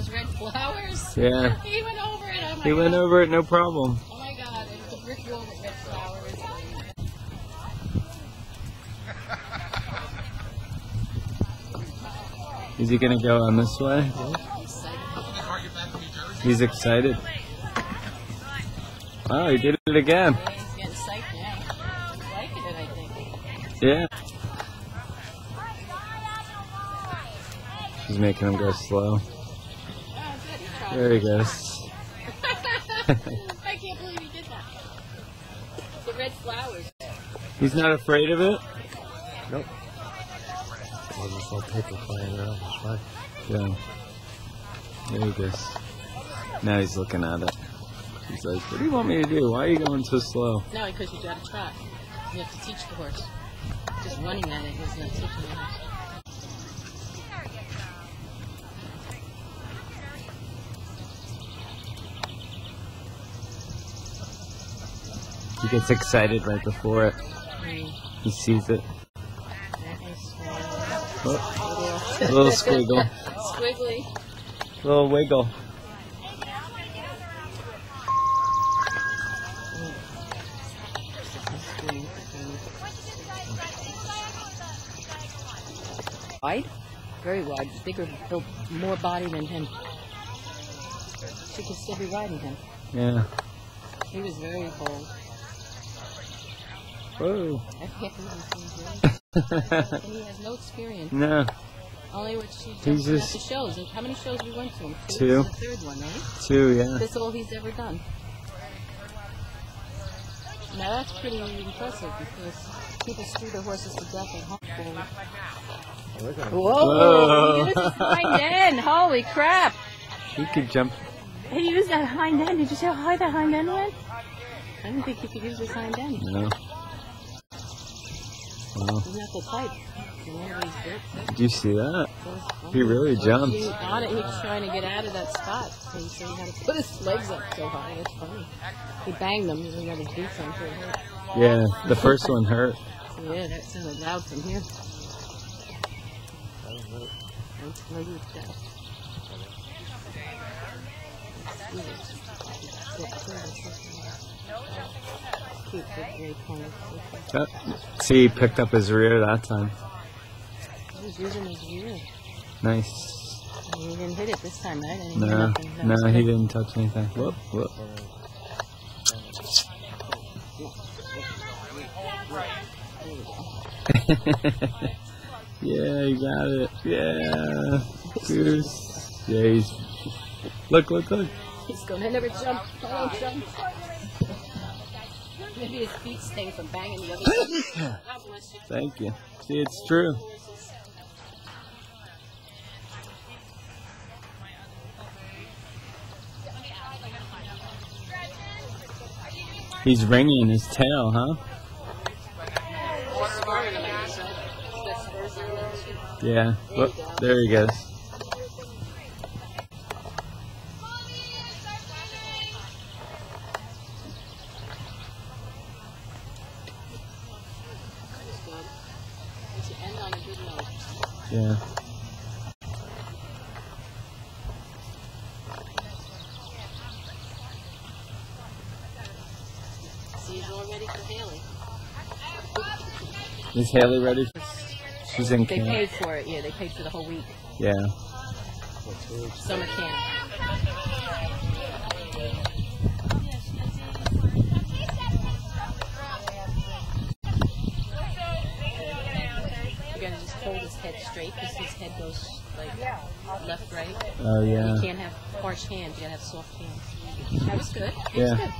those red flowers? Yeah. He went over it. Oh my He went God. over it, no problem. Oh my God, there's a brick wall with red flowers. Is he gonna go on this way? He's excited. Oh, he did it again. Yeah, he's getting psyched now. He's liking it, I think. Yeah. She's making him go slow. Oh, good. He tried. There he goes. I can't believe he did that. The red flowers. He's not afraid of it? Nope. There's this little paper flying around. It's fine. Yeah. There he goes. Now he's looking at it. He's like, what do you want me to do? Why are you going so slow? No, because you got to trot. You have to teach the horse. Just running at it is not teaching the horse. He gets excited right before it. He sees it. Oh, a little squiggle. Squiggly. Little wiggle. Wide? Very wide. Bigger, more body than him. She could still be riding him. Yeah. He was very bold. Whoa. I can't believe he's and he has no experience. No. Only what she He's jumped just- at the shows. And how many shows we went to him? Two. This is the third one, right? 2, yeah. That's all he's ever done. Now that's pretty impressive because people screw their horses to death at home. Whoa! Whoa. He used his hind end. Holy crap! He could jump. He used that hind end. Did you see how high that hind end went? I didn't think he could use his hind end. No. Wow. Isn't that the type? In one of these bits? Did you see that? He really jumped. He on it. He was trying to get out of that spot. So he had to put his legs up so high. That's funny. He banged them. He got his boots on so it hurt. Yeah, the first one hurt. Yeah, that sounded loud from here. Maybe it's that. Cute, big gray pony. Oh, see, he picked up his rear that time. He was using his rear. Nice. And he didn't hit it this time, right? I didn't hear No, nothing. That no, was he good. didn't touch anything. Whoop, whoop. Yeah, you got it. Yeah. Goose. Yeah, he's... Look, look, look. He's going to never jump. I don't jump. Maybe his feet stay from banging the other side. God bless you. Thank you. See, it's true. He's wringing his tail, huh? Yeah. Whoop, there he goes. Yeah. See, he's all ready for Haley. Is Haley ready? She's in They camp. paid for it, yeah. They paid for the whole week. Yeah. Summer camp. You gotta just hold his head straight because his head goes like left, right. Oh, yeah. You can't have harsh hands. You gotta have soft hands. That was good. It was Yeah. good.